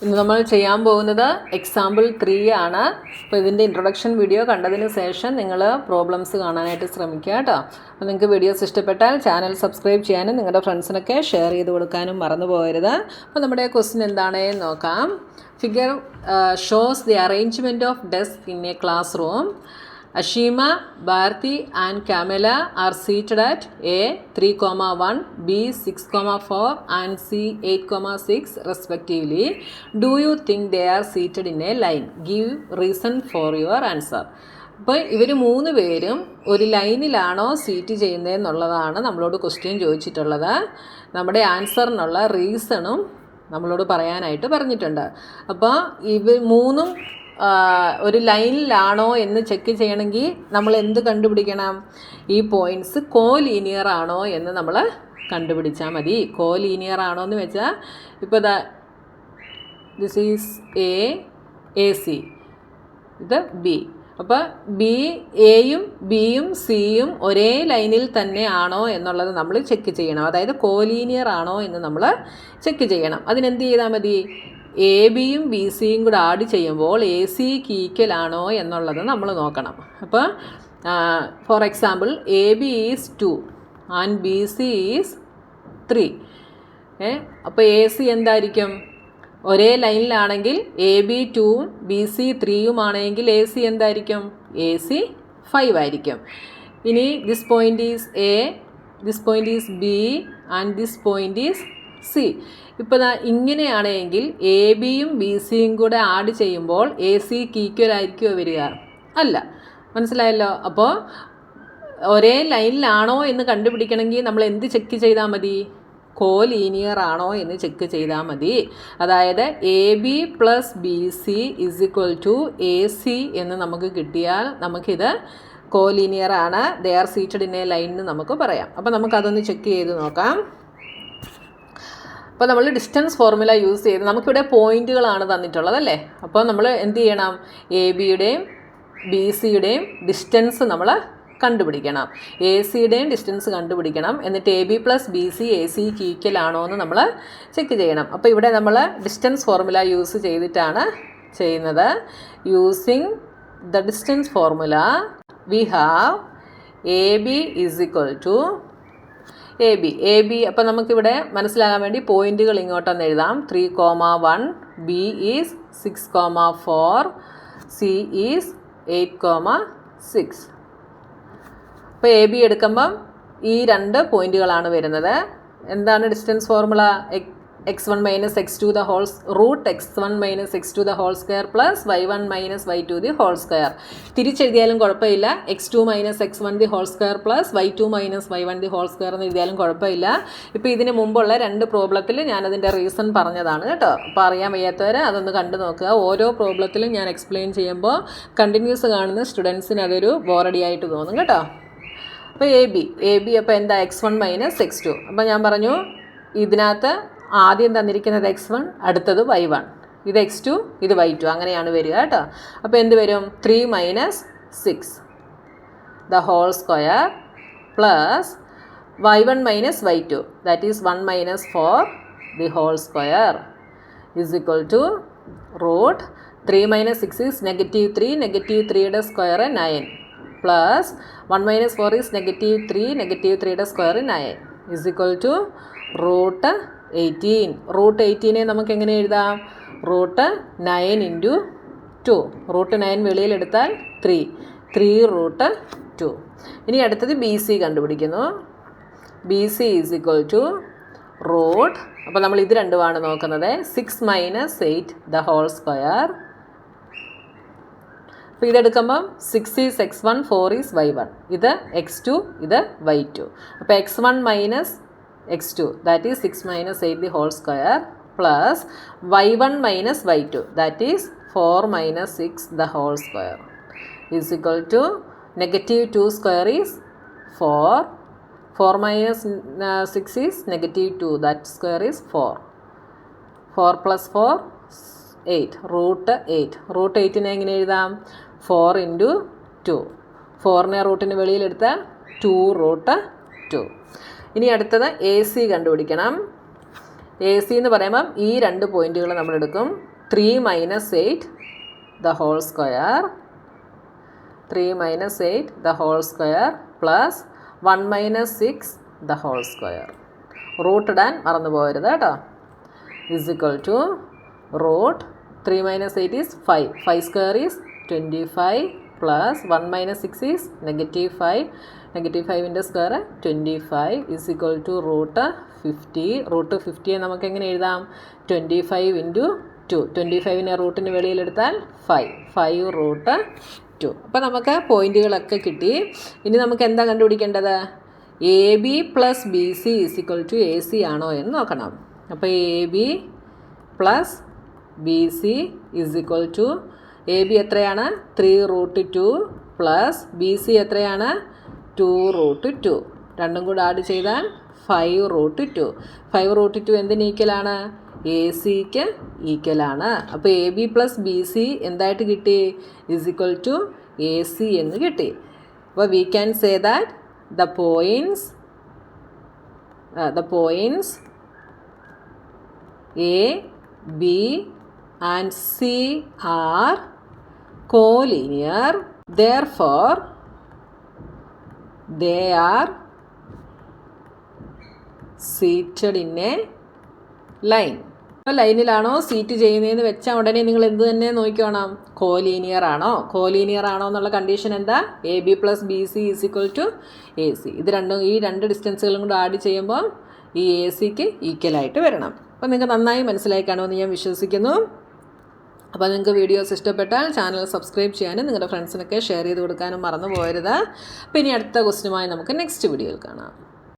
ഇന്ന് നമ്മൾ ചെയ്യാൻ പോകുന്നത് എക്സാമ്പിൾ 3 ആണ്. അപ്പോൾ ഇതിൻ്റെ ഇൻട്രൊഡക്ഷൻ വീഡിയോ കണ്ടതിന് ശേഷം നിങ്ങൾ പ്രോബ്ലംസ് കാണാനായിട്ട് ശ്രമിക്കുക കേട്ടോ. അപ്പോൾ നിങ്ങൾക്ക് വീഡിയോസ് ഇഷ്ടപ്പെട്ടാൽ ചാനൽ സബ്സ്ക്രൈബ് ചെയ്യാനും നിങ്ങളുടെ ഫ്രണ്ട്സിനൊക്കെ ഷെയർ ചെയ്ത് കൊടുക്കാനും മറന്നു പോകരുത്. അപ്പോൾ നമ്മുടെ ക്വസ്റ്റ്യൻ എന്താണെന്ന് നോക്കാം. Figure shows the arrangement of desk in A class room. Ashima, Bharti and Kamala are seated at A 3,1, B 6,4 and C 8,6 respectively. Do you think they are seated in a line? Give reason for your answer. അപ്പോൾ ഇവർ 3 പേരും ഒരു ലൈനിലാണോ seat ചെയ്യുന്നതെന്നുള്ളതാണ് നമ്മളോട് question ചോദിച്ചിട്ടുള്ളത്. നമ്മുടെ ആൻസറിനുള്ള റീസണും നമ്മളോട് പറയാനായിട്ട് പറഞ്ഞിട്ടുണ്ട്. അപ്പോൾ ഇവർ 3 ഒരു ലൈനിലാണോ എന്ന് ചെക്ക് ചെയ്യണമെങ്കിൽ നമ്മൾ എന്ത് കണ്ടുപിടിക്കണം? ഈ പോയിൻറ്റ്സ് കോലീനിയർ ആണോ എന്ന് നമ്മൾ കണ്ടുപിടിച്ചാൽ മതി. കോലീനിയർ ആണോ എന്ന് വെച്ചാൽ ഇപ്പോൾ ദിസ് ഈസ് എ സി, ഇത് ബി. അപ്പോൾ എയും ബിയും സിയും ഒരേ ലൈനിൽ തന്നെ ആണോ എന്നുള്ളത് നമ്മൾ ചെക്ക് ചെയ്യണം. അതായത് കോലീനിയർ ആണോ എന്ന് നമ്മൾ ചെക്ക് ചെയ്യണം. അതിനെന്ത് ചെയ്താൽ മതി? എ ബിയും ബി സിയും കൂടെ ആഡ് ചെയ്യുമ്പോൾ എ സിക്ക് ഈക്വൽ ആണോ എന്നുള്ളത് നമ്മൾ നോക്കണം. അപ്പോൾ for example A B is 2 and B C is 3. അപ്പോൾ എ സി എന്തായിരിക്കും? ഒരേ ലൈനിലാണെങ്കിൽ എ ബി 2ഉം ബി സി 3ഉം ആണെങ്കിൽ എ സി എന്തായിരിക്കും? എ സി 5 ആയിരിക്കും. ഇനി this point is A, this point is B and this point is C. ഇപ്പോൾ ഇങ്ങനെയാണെങ്കിൽ A ബിയും ബി സിയും കൂടെ ആഡ് ചെയ്യുമ്പോൾ എ സിക്ക് ഈക്വൽ ആയിരിക്കുമോ വരിക? അല്ല. മനസ്സിലായല്ലോ? അപ്പോൾ ഒരേ ലൈനിലാണോ എന്ന് കണ്ടുപിടിക്കണമെങ്കിൽ നമ്മൾ എന്ത് ചെക്ക് ചെയ്താൽ മതി? കോലീനിയർ ആണോ എന്ന് ചെക്ക് ചെയ്താൽ മതി. അതായത് A B plus B C is equal to A C എന്ന് നമുക്ക് കിട്ടിയാൽ നമുക്കിത് കോലീനിയർ ആണ്, they are seated in a line എന്ന് നമുക്ക് പറയാം. അപ്പോൾ നമുക്കതൊന്ന് ചെക്ക് ചെയ്ത് നോക്കാം. അപ്പോൾ നമ്മൾ ഡിസ്റ്റൻസ് ഫോർമുല യൂസ് ചെയ്ത് നമുക്കിവിടെ പോയിൻറ്റുകളാണ് തന്നിട്ടുള്ളത് അല്ലേ. അപ്പോൾ നമ്മൾ എന്ത് ചെയ്യണം? എ ബിയുടെയും ബി സിയുടെയും ഡിസ്റ്റൻസ് നമ്മൾ കണ്ടുപിടിക്കണം. എ സിയുടെയും ഡിസ്റ്റൻസ് കണ്ടുപിടിക്കണം. എന്നിട്ട് A B plus B C A സിക്ക് ഈക്വൽ ആണോ എന്ന് നമ്മൾ ചെക്ക് ചെയ്യണം. അപ്പോൾ ഇവിടെ നമ്മൾ ഡിസ്റ്റൻസ് ഫോർമുല യൂസ് ചെയ്തിട്ടാണ് ചെയ്യുന്നത്. Using the distance formula we have A B is equal to A B. അപ്പോൾ നമുക്കിവിടെ മനസ്സിലാകാൻ വേണ്ടി പോയിൻറ്റുകൾ ഇങ്ങോട്ടൊന്ന് എഴുതാം. 3,1, ബി ഈസ് 6,4, സി ഈസ് 8,6. അപ്പോൾ എ ബി എടുക്കുമ്പം ഈ 2 പോയിൻറ്റുകളാണ് വരുന്നത്. എന്താണ് distance formula? x1 minus x2 the whole root x1 minus x2 the whole square plus y1 minus y2 the whole square. തിരിച്ചെഴുതിയാലും കുഴപ്പമില്ല. x2 minus x1 the whole square plus y2 minus y1 the whole square എന്ന് എഴുതിയാലും കുഴപ്പമില്ല. ഇപ്പോൾ ഇതിന് മുമ്പുള്ള 2 പ്രോബ്ലത്തിൽ ഞാനതിൻ്റെ reason പറഞ്ഞതാണ് കേട്ടോ. അപ്പോൾ അറിയാൻ വയ്യാത്തവർ അതൊന്ന് കണ്ടു നോക്കുക. ഓരോ പ്രോബ്ലത്തിലും ഞാൻ എക്സ്പ്ലെയിൻ ചെയ്യുമ്പോൾ കണ്ടിന്യൂസ് കാണുന്ന സ്റ്റുഡൻസിന് അതൊരു ബോറടി ആയിട്ട് തോന്നും കേട്ടോ. അപ്പോൾ എ ബി അപ്പോൾ എന്താ? x1 minus x2. അപ്പോൾ ഞാൻ പറഞ്ഞു ഇതിനകത്ത് ആദ്യം തന്നിരിക്കുന്നത് x1, അടുത്തത് y1, ഇത് x2, ഇത് y2, അങ്ങനെയാണ് വരിക കേട്ടോ. അപ്പോൾ എന്ത് വരും? 3 minus 6 the whole square plus y1 minus y2 that is 1 minus 4 the whole square is equal to root 3 minus 6 is -3, -3യുടെ സ്ക്വയർ 9 പ്ലസ് 1 മൈനസ് 4 ഈസ് -3, -3യുടെ square 9 is equal to root 18. Root 18 നമുക്ക് എങ്ങനെ എഴുതാം? Root 9 into 2. റൂട്ട് 9 വെളിയിലെടുത്താൽ 3 root 2. ഇനി അടുത്തത് B C കണ്ടുപിടിക്കുന്നു. B C is equal to root, അപ്പോൾ നമ്മൾ ഇത് രണ്ടുമാണ് നോക്കുന്നത്, 6 മൈനസ് 8 ദ ഹോൾ സ്ക്വയർ. അപ്പോൾ ഇതെടുക്കുമ്പം 6 ഈസ് x1, 4 ഈസ് y1, ഇത് x2, ഇത് y2. അപ്പോൾ x1 minus x2 that is 6 minus 8 the whole square plus y1 minus y2 that is 4 minus 6 the whole square is equal to -2 square is 4, 4 minus 6 is -2, that square is 4, 4 plus 4 8, root 8. root 8നെ എങ്ങനെ എഴുതാം? 4 into 2. 4നെ റൂട്ടിന് വെളിയിലെടുത്താൽ 2 root 2. ഇനി അടുത്തത് A C കണ്ടുപിടിക്കണം. A C എന്ന് പറയുമ്പം ഈ രണ്ട് പോയിൻറ്റുകൾ നമ്മളെടുക്കും. 3 - 8 the whole square, 3 - 8 the whole square plus 1 - 6 the whole square. Root ഇടാൻ മറന്നു പോകരുത് കേട്ടോ. Is equal to root 3 - 8 is 5. 5 square is 25 plus 1 - 6 is -5. -5 square 25 is equal to root 50. Root 50 നമുക്ക് എങ്ങനെ എഴുതാം? 25 × 2. 25നെ റൂട്ടിന് വെളിയിലെടുത്താൽ 5 റൂട്ട് 2. അപ്പോൾ നമുക്ക് പോയിൻറ്റുകളൊക്കെ കിട്ടി. ഇനി നമുക്ക് എന്താ കണ്ടുപിടിക്കേണ്ടത്? A B plus B C is equal to A C ആണോ എന്ന് നോക്കണം. അപ്പോൾ A B plus B C is equal to A B എത്രയാണ്? 3 റൂട്ട് 2 പ്ലസ് ബി സി എത്രയാണ്? 2 റൂട്ട് 2. രണ്ടും കൂടെ ആഡ് ചെയ്താൽ 5 റൂട്ട് 2. 5 റൂട്ട് 2 എന്തിന് ഈക്വലാണ്? എ സിക്ക് ഈക്വലാണ്. അപ്പോൾ A B plus B C എന്തായിട്ട് കിട്ടി? Is equal to A C എന്ന് കിട്ടി. അപ്പോൾ we can say that the points A, B and C are collinear, therefore they are seated in a line. അപ്പോൾ ലൈനിലാണോ സീറ്റ് ചെയ്യുന്നതെന്ന് വെച്ചാൽ ഉടനെ നിങ്ങൾ എന്ത് തന്നെ നോക്കിക്കോണം? കോലീനിയർ ആണോ? കോലീനിയർ ആണോ എന്നുള്ള കണ്ടീഷൻ എന്താ? A B plus B C is equal to A C. ഈ രണ്ട് ഡിസ്റ്റൻസുകളും കൂടെ ആഡ് ചെയ്യുമ്പോൾ ഈ എ സിക്ക് ഈക്വലായിട്ട് വരണം. അപ്പോൾ നിങ്ങൾക്ക് നന്നായി മനസ്സിലായി കാണുമെന്ന് ഞാൻ വിശ്വസിക്കുന്നു. അപ്പോൾ നിങ്ങൾക്ക് വീഡിയോസ് ഇഷ്ടപ്പെട്ടാൽ ചാനൽ സബ്സ്ക്രൈബ് ചെയ്യാനും നിങ്ങളുടെ ഫ്രണ്ട്സിനൊക്കെ ഷെയർ ചെയ്ത് കൊടുക്കാനും മറന്നു പോകരുത്. അപ്പോൾ ഇനി അടുത്ത ക്വസ്റ്റ്യനുമായി നമുക്ക് നെക്സ്റ്റ് വീഡിയോയിൽ കാണാം.